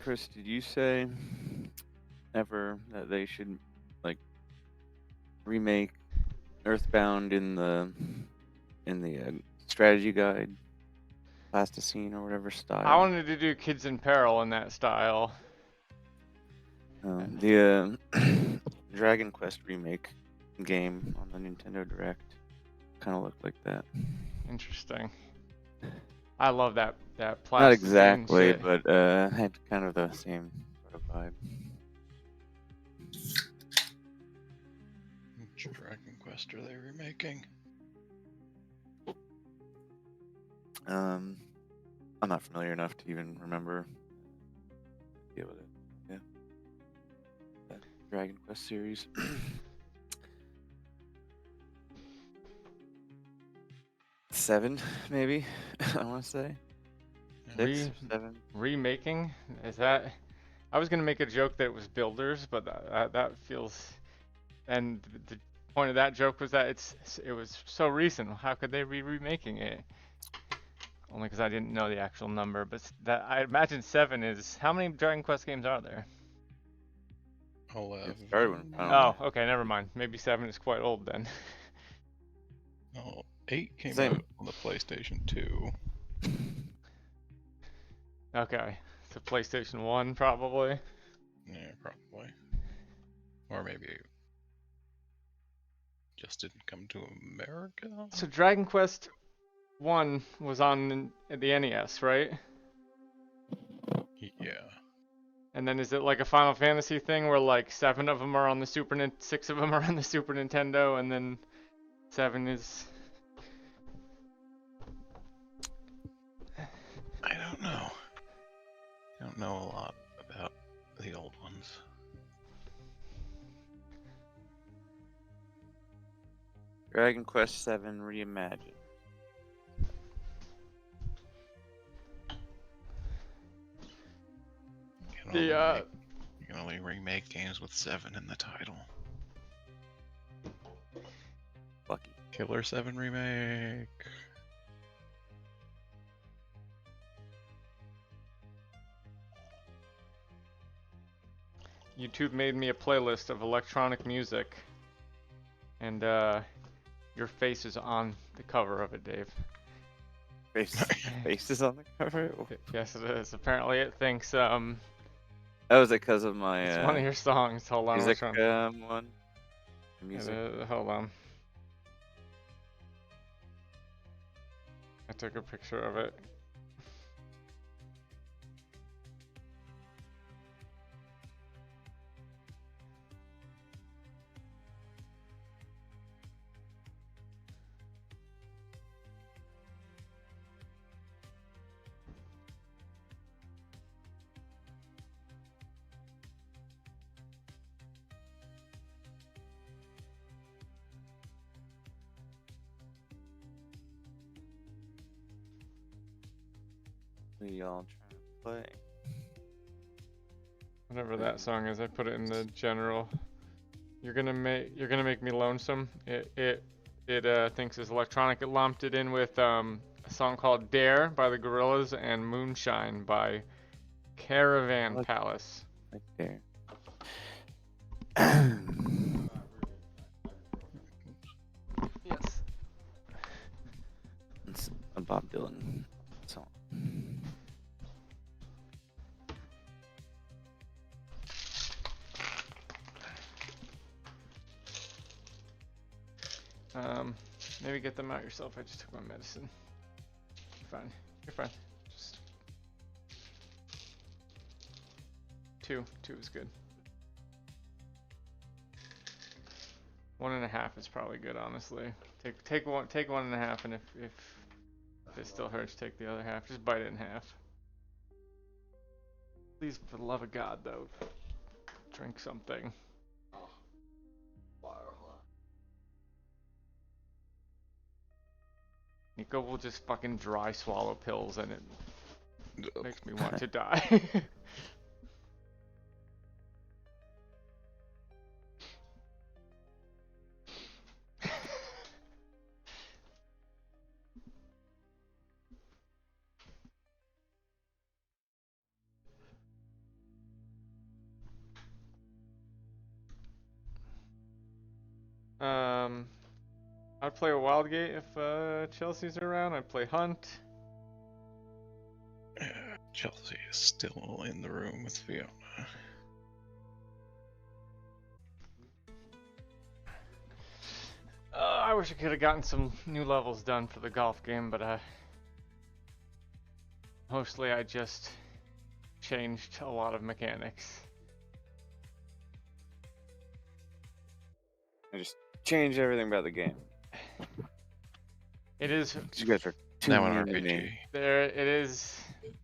Chris, did you say ever that they should like remake Earthbound in the strategy guide, plasticine or whatever I style? wanted to do Kids in Peril in that style. The Dragon Quest remake game on the Nintendo Direct kind of looked like that. Interesting. I love that Not plasticine exactly, shit. but had kind of the same sort of vibe. Which Dragon Quest are they remaking? I'm not familiar enough to even remember deal with it. Yeah, that Dragon Quest series. 7, maybe. I want to say 6 or 7. Remaking? Is that? I was gonna make a joke that it was Builders, but that feels. And the point of that joke was that it was so recent. How could they be remaking it? Only because I didn't know the actual number. But that I imagine 7 is. How many Dragon Quest games are there? 11. It started when Oh, okay, never mind. Maybe 7 is quite old then. No, 8 came Same. out on the PlayStation 2. Okay, so PlayStation 1 probably. Yeah, probably. Or maybe it just didn't come to America? So Dragon Quest 1 was on the NES, right? Yeah. And then is it like a Final Fantasy thing where like 7 of them are on the 6 of them are on the Super Nintendo, and then 7 is. I don't know. I don't know a lot about the old ones. Dragon Quest 7 Reimagined. The You can only remake games with 7 in the title. Lucky. Killer 7 remake. YouTube made me a playlist of electronic music, and your face is on the cover of it, Dave. Face is on the cover. Yes, it is. Apparently, it thinks Oh, was it because of it's my one of your songs. Hold on, music which one? one? Music. Hold on. I took a picture of it. What are y'all trying to play? Whatever that song is, I put it in the general. You're gonna make me lonesome. It thinks it's electronic. It lumped it in with a song called Dare by the Gorillaz and Moonshine by Caravan Like, Palace. right there. Yes. It's a Bob Dylan song. Maybe get them out yourself. I just took my medicine. You're fine. You're fine. Just 2 is good. 1.5 is probably good, honestly. Take 1.5, and if it still hurts, take the other half. Just bite it in half. Please, for the love of God, though, drink something. Nico will just fucking dry swallow pills, and it makes me want to die. I'd play a Wildgate if Chelsea's around. I'd play Hunt. Chelsea is still in the room with Fiona. I wish I could have gotten some new levels done for the golf game, but mostly I just changed a lot of mechanics. I just changed everything about the game. It is You guys are Now an tuning into RPG. me.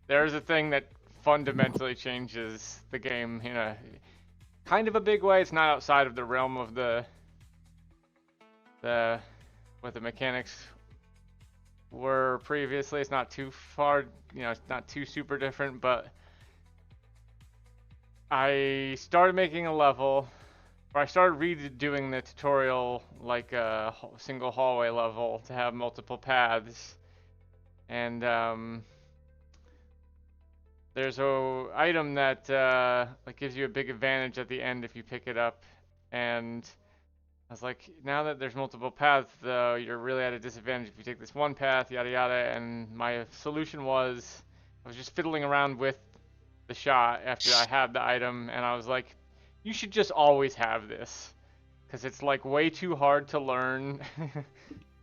there's a thing that fundamentally changes the game in a kind of a big way. It's not outside of the realm of what the mechanics were previously. It's not too far, it's not too super different, but I started making a level, or I started redoing the tutorial like a single hallway level to have multiple paths, and there's a item that gives you a big advantage at the end if you pick it up, and I was like, now that there's multiple paths, though, you're really at a disadvantage if you take this one path, yada yada. And my solution was, I was just fiddling around with the shot after I had the item, and I was like, you should just always have this, because it's like way too hard to learn,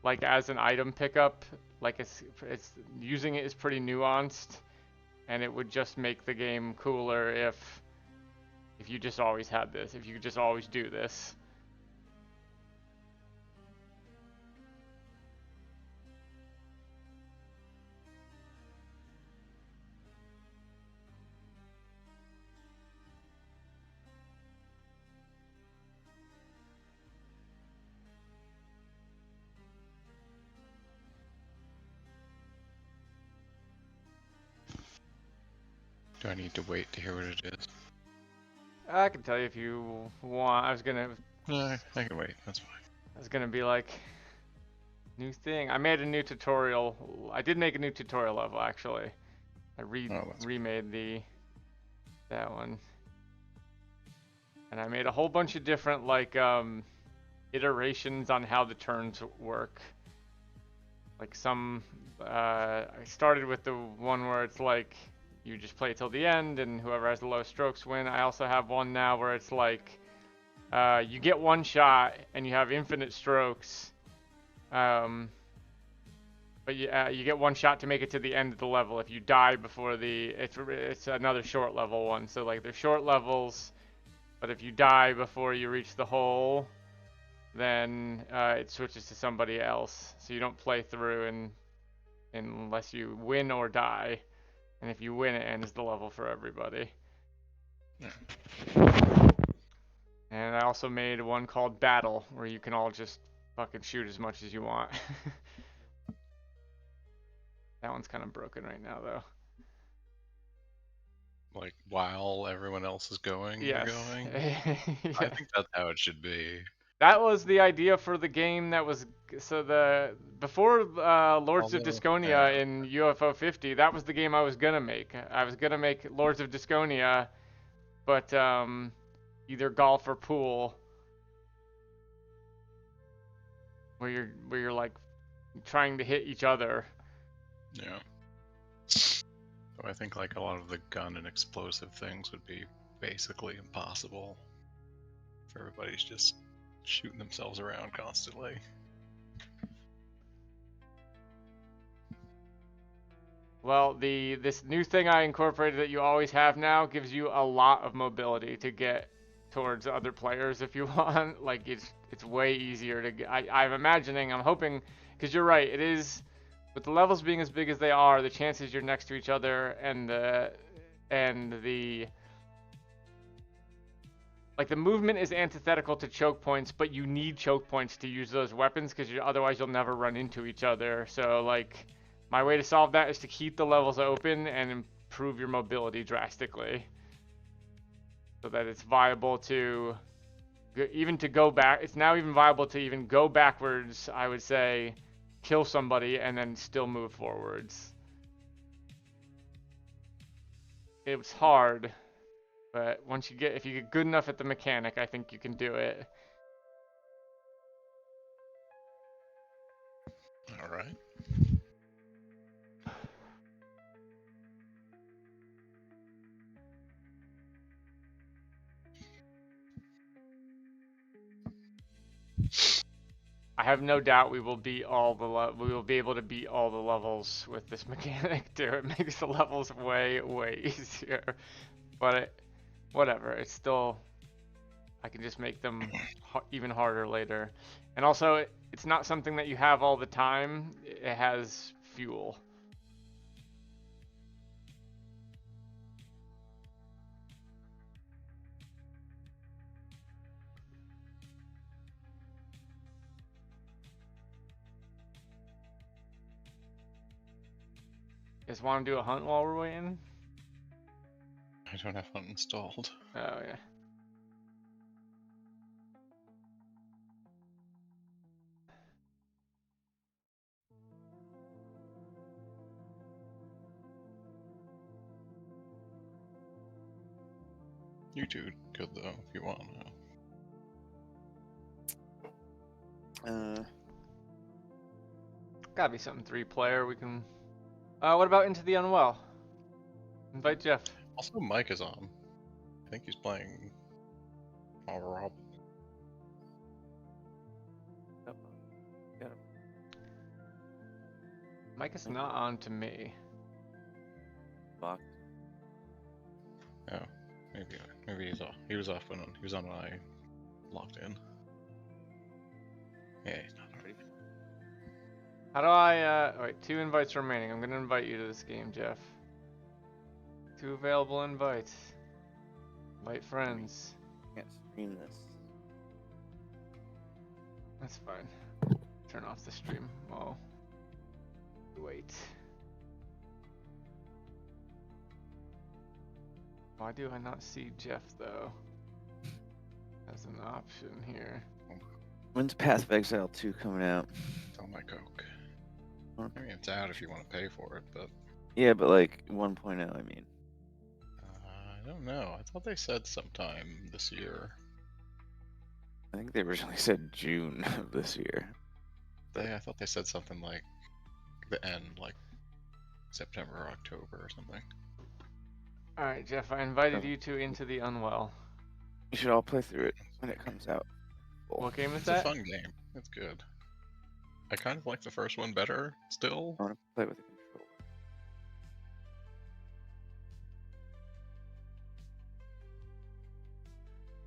like as an item pickup. Like it's using it is pretty nuanced, and it would just make the game cooler if you just always had this, if you could just always do this. Do I need to wait to hear what it is? I can tell you if you want. I was gonna No, I can wait. That's fine. be like, new thing. I made a new tutorial. I did make a new tutorial level actually. I remade that one, and I made a whole bunch of different iterations on how the turns work. Like I started with the one where it's like you just play till the end, and whoever has the lowest strokes win. I also have one now where it's like you get one shot and you have infinite strokes, but you get one shot to make it to the end of the level. If you die before it's another short level one. So like they're short levels, but if you die before you reach the hole, then it switches to somebody else. So you don't play through unless you win or die. And if you win, it ends the level for everybody. Yeah. And I also made one called Battle, where you can all just fucking shoot as much as you want. That one's kind of broken right now, though. Like, while everyone else is going, Yes. you're going? Yeah. I think that's how it should be. That was the idea for the game that was before Lords of Disconia in UFO 50. That was the game I was gonna make. I was gonna make Lords of Disconia, but either golf or pool, where you're like trying to hit each other. Yeah. So I think like a lot of the gun and explosive things would be basically impossible if everybody's just shooting themselves around constantly. Well, this new thing I incorporated that you always have now gives you a lot of mobility to get towards other players if you want. Like it's way easier to get. I'm imagining, I'm hoping, because you're right. It is, with the levels being as big as they are, the chances you're next to each other and the like the movement is antithetical to choke points, but you need choke points to use those weapons because otherwise you'll never run into each other. So like, my way to solve that is to keep the levels open and improve your mobility drastically, so that it's viable to even to go back. It's now even viable to even go backwards, I would say, kill somebody and then still move forwards. It was hard. But if you get good enough at the mechanic, I think you can do it. All right. I have no doubt we will beat all the we will be able to beat all the levels with this mechanic too. It makes the levels way easier. But whatever, it's still, I can just make them even harder later. And also, it's not something that you have all the time. It has fuel. You guys want to do a hunt while we're waiting? I don't have Hunt installed. Oh yeah. You two could though, if you want. Gotta be something 3-player. We can. What about Into the Unwell? Invite Jeff. Also, Mike is on. I think he's playing Rob. Yep. Got him. Mike is not on to me. Locked. Oh, maybe he's off. He was off when he was on when I logged in. Yeah, he's not on. How do I, wait, 2 invites remaining. I'm gonna invite you to this game, Jeff. 2 available invites. Invite friends. Can't stream this. That's fine. Turn off the stream. Oh. Wait. Why do I not see Jeff, though? As an option here. When's Path of Exile 2 coming out? Tell my Coke. Huh? I mean, it's out if you want to pay for it, but Yeah, but like 1.0, I mean. I don't know. I thought they said sometime this year. I think they originally said June of this year. I thought they said something like the end, like September or October or something. Alright, Jeff, I invited you two Into the Unwell. You should all play through it when it comes out. What game is It's that? a fun game. It's good. I kind of like the first one better still. I want to play with the controller.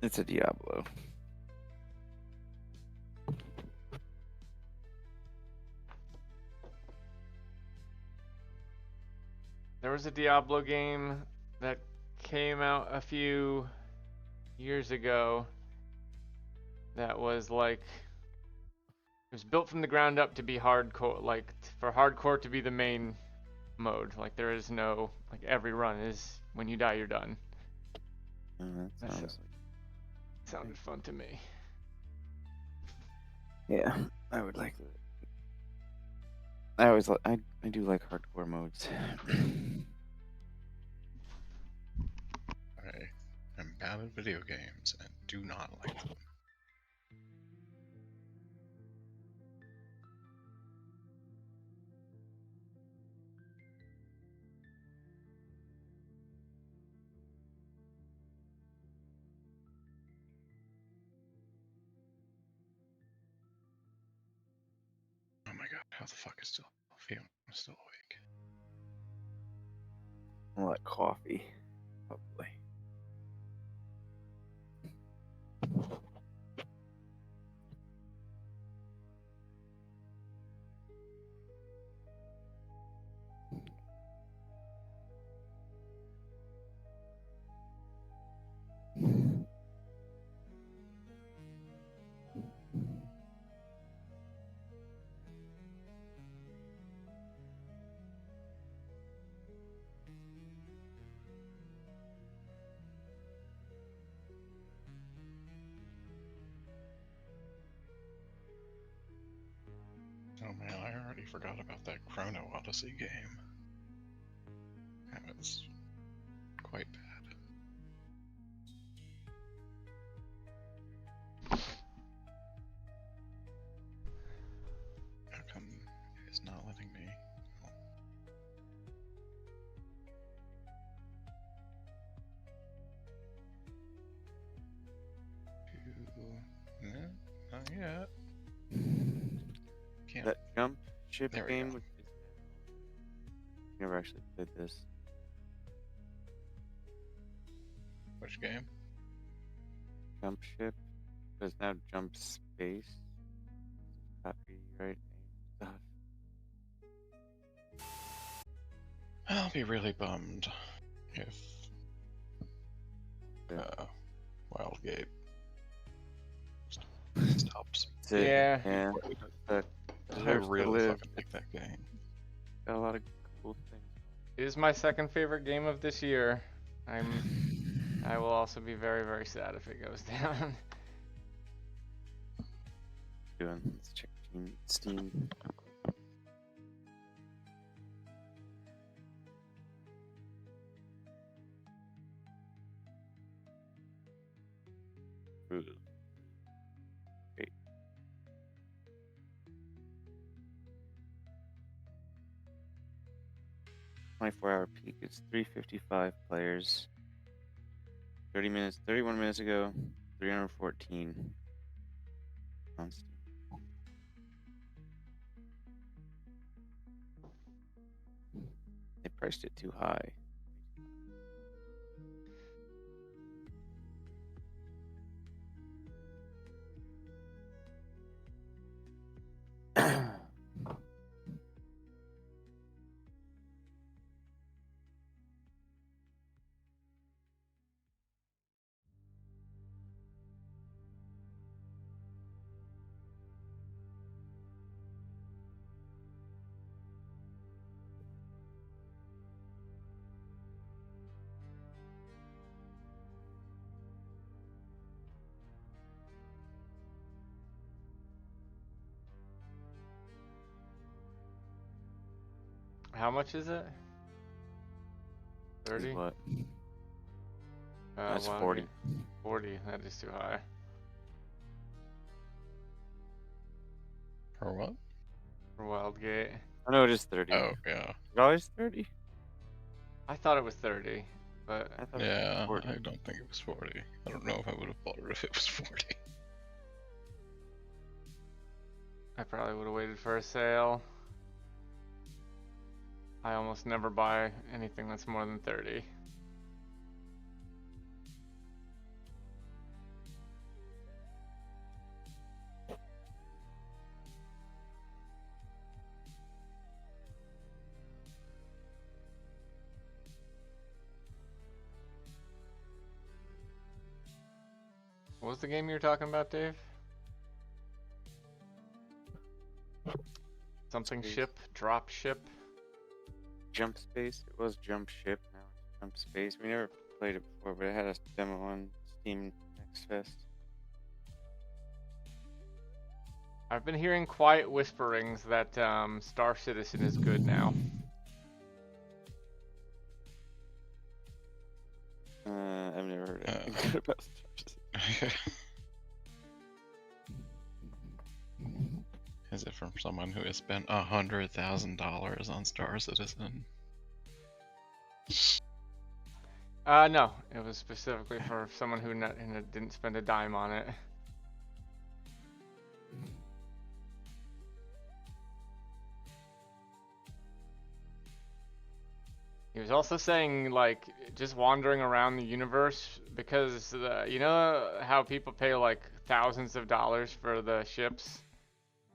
It's a Diablo. There was a Diablo game that came out a few years ago that was like, it was built from the ground up to be hardcore, like for hardcore to be the main mode. Like there is no, like every run is, when you die you're done. That That's sounds Sounded fun to me. yeah, I would like that. I always I do like hardcore modes. I am bad at video games and do not like them. Oh my god, how the fuck is still feeling? I'm still awake. I like coffee, probably. Oh man, I already forgot about that Chrono Odyssey game. That was quite bad. How come yet. Can't. That jump ship There we game. go. Which is never actually played this. Which game? Jump ship. But it's now jump space. Copyright name stuff. I'll be really bummed if Yeah. Wildgate stops. That's it. Yeah. Yeah. That I deserves to really live. fucking like that game. Got a lot of cool things. It is my second favorite game of this year. I will also be very, very sad if it goes down. Doing. Let's check Steam. Ooh. Great. Hour peak. It's 355 players. 31 minutes ago, 314 on Steam. They priced it too high. How much is it? Is 30? what? That's Wildgate. 40. 40, that is too high. For what? For Wildgate. I know it is 30. Oh, yeah. It always 30? I thought it was 30, but I thought Yeah, it was 40. I don't think it was 40. I don't know if I would have bought it if it was 40. I probably would have waited for a sale. I almost never buy anything that's more than 30. What was the game you were talking about, Dave? Something Space. ship? Drop ship? Jump Space. It was Jump Ship. Now it's Jump Space. We never played it before, but it had a demo on Steam Next Fest. I've been hearing quiet whisperings that Star Citizen is good now. I've never heard anything good about Star Citizen. Is it from someone who has spent $100,000 on Star Citizen? No, it was specifically for someone who didn't spend a dime on it. He was also saying, like, just wandering around the universe, because you know how people pay like thousands of dollars for the ships,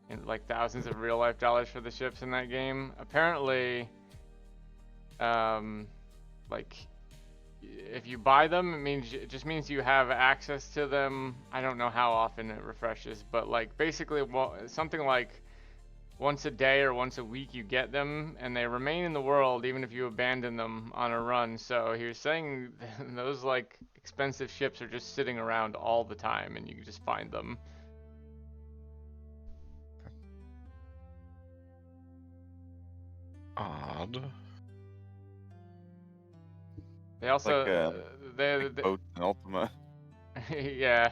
and like thousands of real life dollars for the ships in that game. Apparently, like, if you buy them, it just means you have access to them. I don't know how often it refreshes, but like basically something like once a day or once a week you get them, and they remain in the world even if you abandon them on a run. So he was saying those like expensive ships are just sitting around all the time, and you can just find them. Odd. They also Like boats in Ultima. yeah.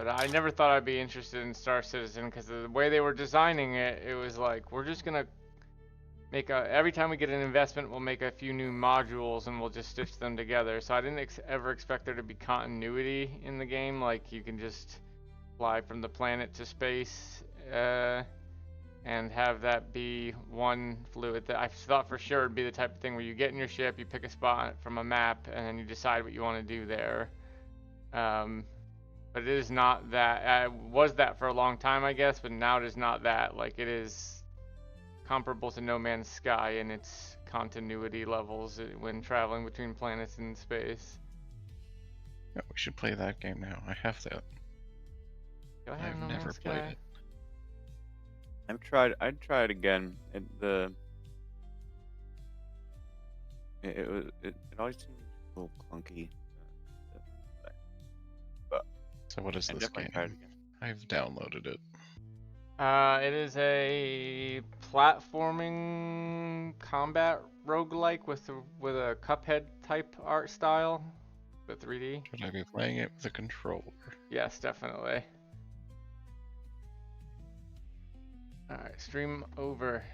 But I never thought I'd be interested in Star Citizen because the way they were designing it, it was like we're just gonna make every time we get an investment, we'll make a few new modules and we'll just stitch them together. So I didn't ever expect there to be continuity in the game, like you can just fly from the planet to space and have that be one fluid. That I thought for sure it'd be the type of thing where you get in your ship, you pick a spot from a map, and then you decide what you want to do there. But it is not that. Was that for a long time, I guess, but now it is not that. Like it is comparable to No Man's Sky in its continuity levels when traveling between planets in space. Yeah, we should play that game now. I have that. Do I have I've No never Man's played Sky? it. I'd try it again. It always seemed a little clunky. So what is I'd this definitely game? try it again. I've downloaded it. It is a platforming combat roguelike with a Cuphead type art style, the 3D. Should I be playing it with a controller? Yes, definitely. All right, stream over.